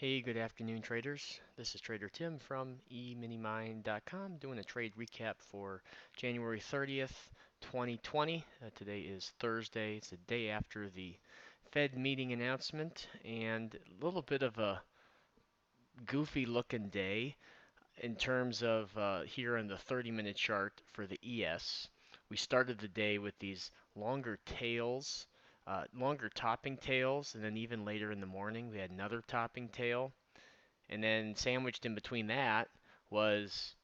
Hey, good afternoon, traders. This is Trader Tim from eminimine.com doing a trade recap for January 30th, 2020. Today is Thursday. It's the day after the Fed meeting announcement and a little bit of a goofy looking day in terms of here on the 30-minute chart for the ES. We started the day with these longer tails, longer topping tails, and then even later in the morning we had another topping tail. And then sandwiched in between that was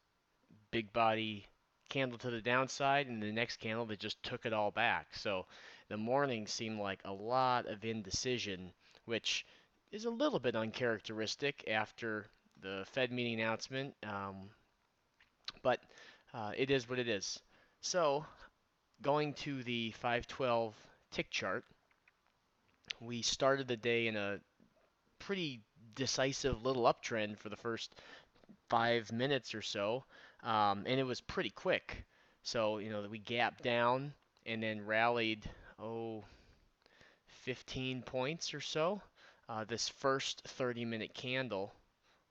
big body candle to the downside and the next candle that just took it all back. So the morning seemed like a lot of indecision, which is a little bit uncharacteristic after the Fed meeting announcement, but it is what it is. So going to the 512 tick chart, we started the day in a pretty decisive little uptrend for the first 5 minutes or so, and it was pretty quick. So, we gapped down and then rallied, 15 points or so. This first 30-minute candle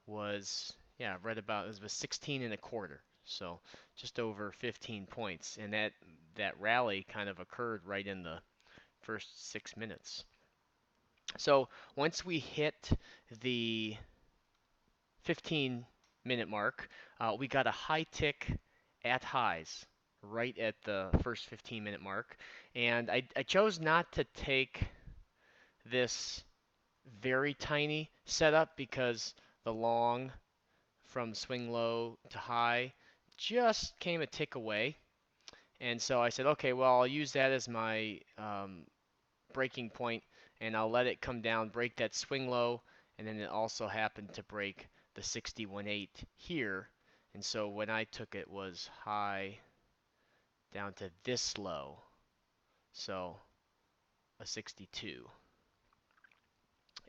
was, yeah, right about, it was 16 and a quarter. So just over 15 points. And that rally kind of occurred right in the first 6 minutes. So once we hit the 15-minute mark, we got a high tick at highs right at the first 15-minute mark. And I chose not to take this very tiny setup because the long from swing low to high just came a tick away. And so I said, okay, well, I'll use that as my breaking point, and I'll let it come down, break that swing low, and then it also happened to break the 61.8 here. And so when I took it was high down to this low, so a 62.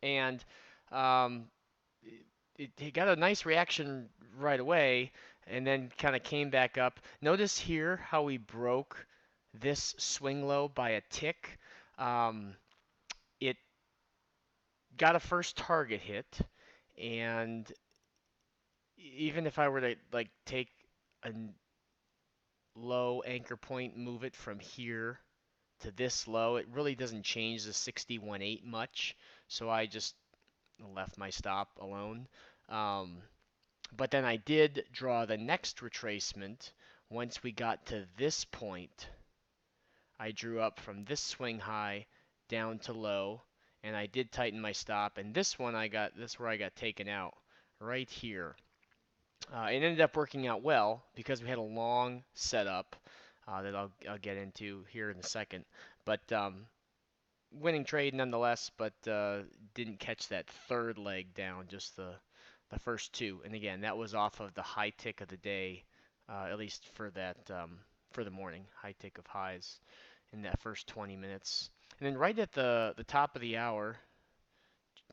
And um, it got a nice reaction right away and then kind of came back up. Notice here how we broke this swing low by a tick. It got a first target hit, and even if I were to like take a low anchor point, move it from here to this low, it really doesn't change the 61.8 much. So I just left my stop alone. Um, but then I did draw the next retracement. Once we got to this point, I drew up from this swing high down to low, and I did tighten my stop. And this one this is where I got taken out, right here. It ended up working out well because we had a long setup that I'll get into here in a second. But winning trade nonetheless, but didn't catch that third leg down, just the first two. And again, that was off of the high tick of the day, at least for that for the morning high tick of highs in that first 20 minutes. And then right at the top of the hour,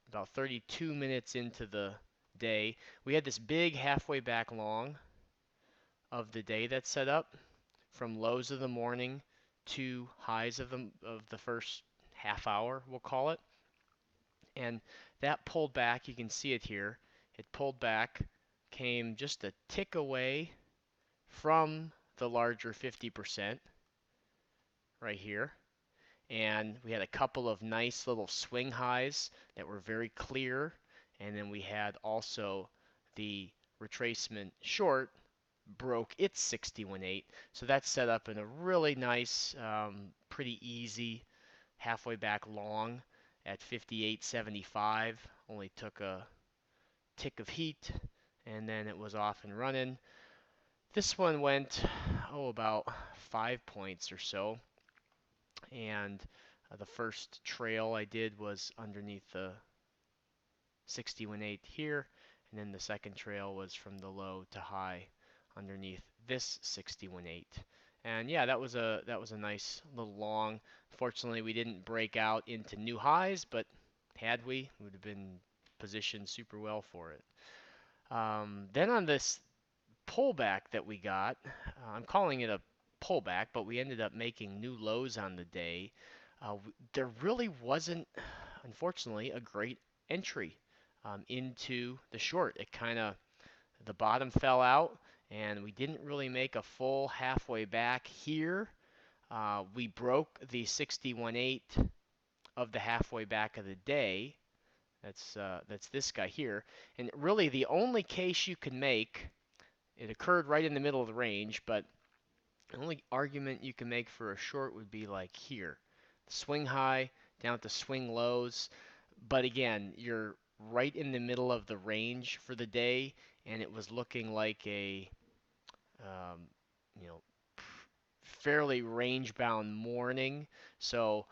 about 32 minutes into the day, we had this big halfway back long of the day that's set up from lows of the morning to highs of the first half hour, we'll call it. And that pulled back, you can see it here. It pulled back, came just a tick away from the larger 50% right here. And we had a couple of nice little swing highs that were very clear. And then we had also the retracement short broke its 61.8. So that's set up in a really nice, pretty easy halfway back long at 58.75. Only took a tick of heat and then it was off and running. This one went, about 5 points or so. And the first trail I did was underneath the 61.8 here. And then the second trail was from the low to high underneath this 61.8. And yeah, that was a nice little long. Fortunately, we didn't break out into new highs, but had we would have been positioned super well for it. Then on this pullback that we got, I'm calling it a pullback, but we ended up making new lows on the day. There really wasn't, unfortunately, a great entry. into the short. It kind of, the bottom fell out, and we didn't really make a full halfway back here. We broke the 61.8 of the halfway back of the day. That's this guy here. And really the only case you can make, it occurred right in the middle of the range, but the only argument you can make for a short would be like here. Swing high down to swing lows. But again, you're right in the middle of the range for the day, and it was looking like a um, you know fairly range bound morning. So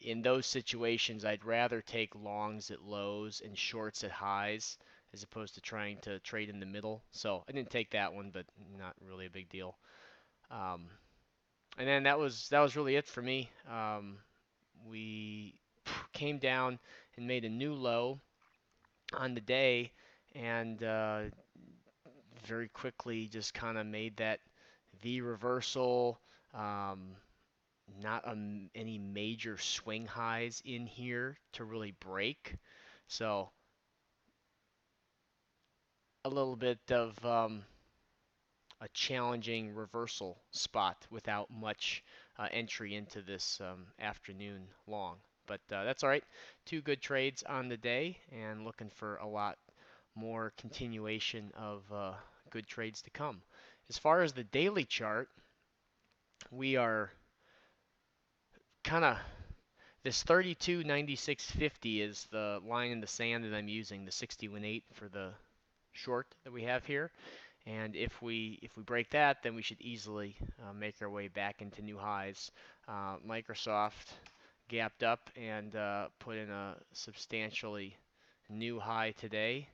in those situations, I'd rather take longs at lows and shorts at highs as opposed to trying to trade in the middle. So I didn't take that one, but not really a big deal. Um, and then that was really it for me. We came down and made a new low on the day, and very quickly just kind of made that V reversal. Um, not any major swing highs in here to really break. So a little bit of a challenging reversal spot without much entry into this afternoon long. But that's all right. Two good trades on the day, and looking for a lot more continuation of good trades to come. As far as the daily chart, we are kind of, this 32.9650 is the line in the sand that I'm using, the 61.8 for the short that we have here. And if we break that, then we should easily make our way back into new highs. Microsoft gapped up and put in a substantially new high today.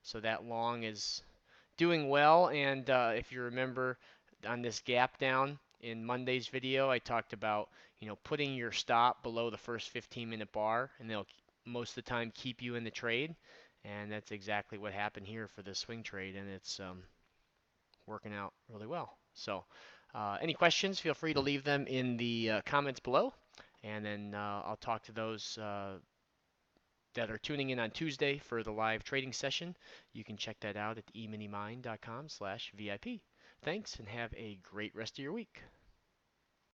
So that long is doing well. And if you remember on this gap down in Monday's video, I talked about putting your stop below the first 15-minute bar, and they'll most of the time keep you in the trade. And that's exactly what happened here for the swing trade, and it's working out really well. So, any questions? Feel free to leave them in the comments below, and then I'll talk to those that are tuning in on Tuesday for the live trading session. You can check that out at eminimind.com/VIP. Thanks, and have a great rest of your week.